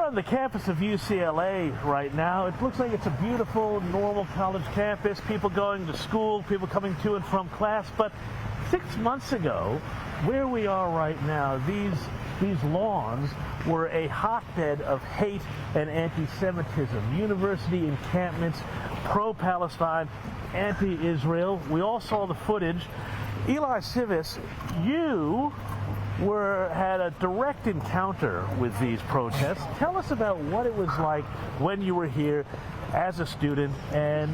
on the campus of UCLA right now. It looks like it's a beautiful, normal college campus, people going to school, people coming to and from class. But 6 months ago, where we are right now, these lawns were a hotbed of hate and anti-Semitism. University encampments, pro-Palestine, anti-Israel. We all saw the footage. Eli Tsives, you had a direct encounter with these protests. Tell us about what it was like when you were here as a student and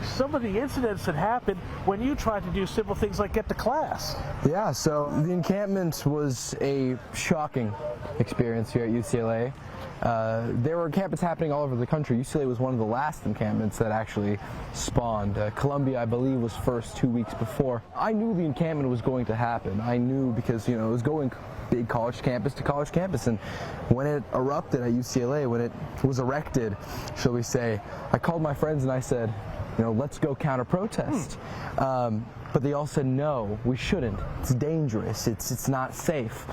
some of the incidents that happened when you tried to do simple things like get to class. Yeah, so the encampment was a shocking experience here at UCLA. There were encampments happening all over the country. UCLA was one of the last encampments that actually spawned. Columbia, I believe, was first 2 weeks before. I knew the encampment was going to happen. I knew because, it was going big college campus to college campus, and when it erupted at UCLA, when it was erected, shall we say, I called my friends and I said, let's go counter-protest. But they all said, no, we shouldn't. It's dangerous. It's not safe.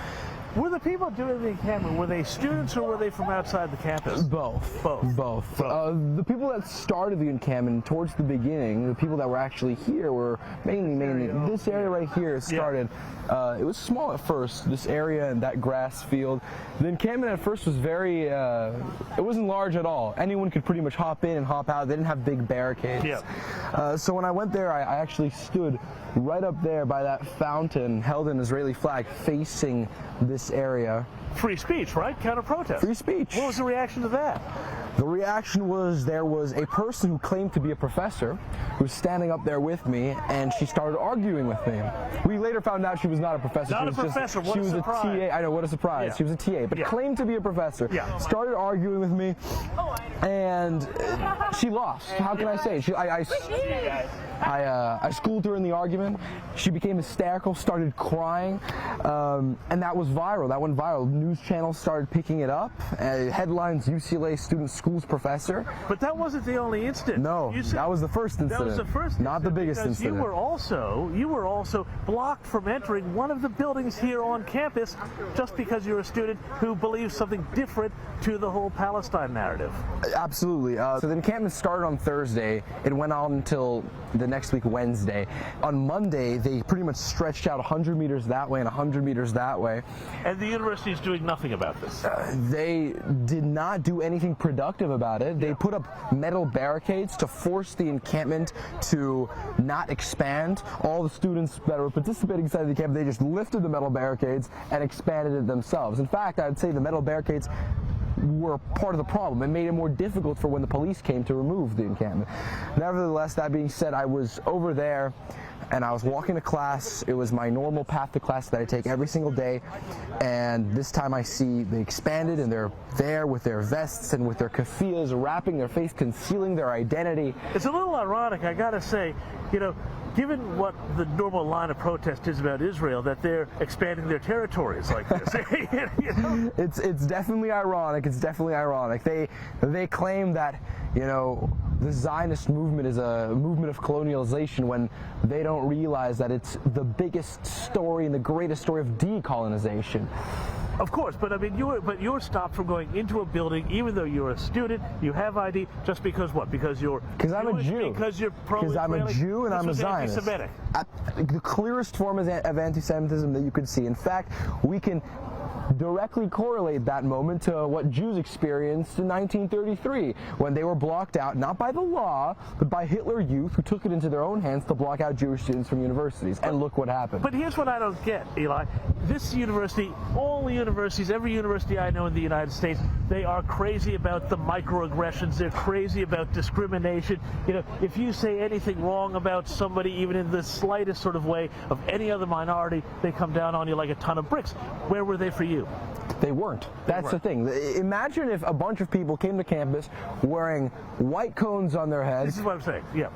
Were the people doing the encampment, were they students or were they from outside the campus? Both. The people that started the encampment towards the beginning, the people that were actually here were mainly this area right here started. Yeah. It was small at first, this area and that grass field. The encampment at first was very, it wasn't large at all. Anyone could pretty much hop in and hop out. They didn't have big barricades. Yeah. So when I went there, I actually stood right up there by that fountain, held an Israeli flag facing this area. Free speech, right? Counter-protest. Free speech. What was the reaction to that? The reaction was there was a person who claimed to be a professor who was standing up there with me, and she started arguing with me. We later found out she was not a professor. Not a professor, what a surprise. She was a TA. I know, what a surprise. Yeah. She was a TA, but claimed to be a professor. Yeah. Started arguing with me, and she lost. How can I say? I schooled her in the argument. She became hysterical, started crying, and that was viral. That went viral. News channels started picking it up. Headlines: UCLA student schools professor. But that wasn't the only incident. No, that was the first incident. That was the first incident. Not the biggest incident. You were also blocked from entering one of the buildings here on campus just because you're a student who believes something different to the whole Palestine narrative. Absolutely. So the encampment started on Thursday. It went on until the next week, Wednesday. On Monday, they pretty much stretched out 100 meters that way and 100 meters that way. And the university is doing nothing about this. They did not do anything productive about it. They put up metal barricades to force the encampment to not expand. All the students that were participating inside the encampment, they just lifted the metal barricades and expanded it themselves. In fact, I'd say the metal barricades were part of the problem. It made it more difficult for when the police came to remove the encampment. Nevertheless, that being said, I was over there and I was walking to class. It was my normal path to class that I take every single day, and this time I see they expanded and they're there with their vests and with their keffiyehs, wrapping their face, concealing their identity. It's a little ironic, I gotta say, given what the normal line of protest is about Israel, that they're expanding their territories like this. It's definitely ironic. It's definitely ironic. They claim that, the Zionist movement is a movement of colonialization when they don't realize that it's the biggest story and the greatest story of decolonization. Of course, but I mean, you're stopped from going into a building, even though you're a student. You have ID, just because what? Because I'm a Jew. Because you're pro-Israeli. Because I'm a Jew and I'm a Zionist. Anti-Semitic. The clearest form of anti-Semitism that you could see. In fact, we can directly correlate that moment to what Jews experienced in 1933 when they were blocked out, not by the law, but by Hitler Youth, who took it into their own hands to block out Jewish students from universities. And look what happened. But here's what I don't get, Eli. This university, all the universities, every university I know in the United States, they are crazy about the microaggressions. They're crazy about discrimination. If you say anything wrong about somebody, even in the slightest sort of way of any other minority, they come down on you like a ton of bricks. Where were they for you? They weren't. That's the thing. Imagine if a bunch of people came to campus wearing white cones on their heads. This is what I'm saying, yeah.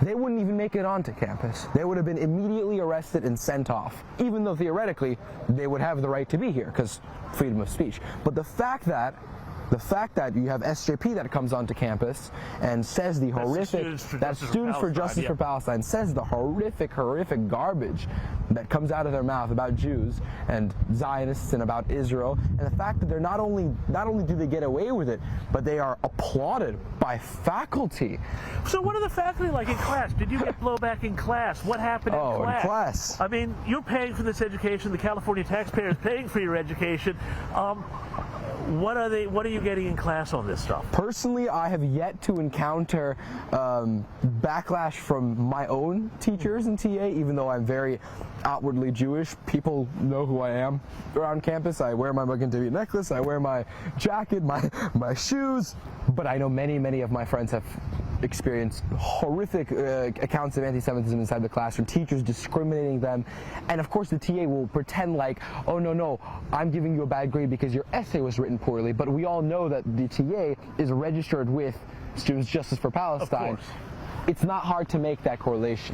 They wouldn't even make it onto campus. They would have been immediately arrested and sent off, even though theoretically they would have the right to be here because freedom of speech. But the fact that you have SJP that comes onto campus and says the horrific, Students for Justice for Palestine, says the horrific garbage that comes out of their mouth about Jews and Zionists and about Israel, and the fact that they're not only do they get away with it, but they are applauded by faculty. So what are the faculty like in class? Did you get blowback in class? What happened in class? In class. I mean, you're paying for this education. The California taxpayer is paying for your education. What are you getting in class on this stuff? Personally, I have yet to encounter backlash from my own teachers in TA, even though I'm very outwardly Jewish. People know who I am around campus. I wear my Magen David necklace, I wear my jacket, my shoes, but I know many of my friends have experienced horrific accounts of anti-Semitism inside the classroom, teachers discriminating them, and of course the TA will pretend like, oh no, I'm giving you a bad grade because your essay was written poorly, but we all know that the TA is registered with Students Justice for Palestine. Of course. It's not hard to make that correlation.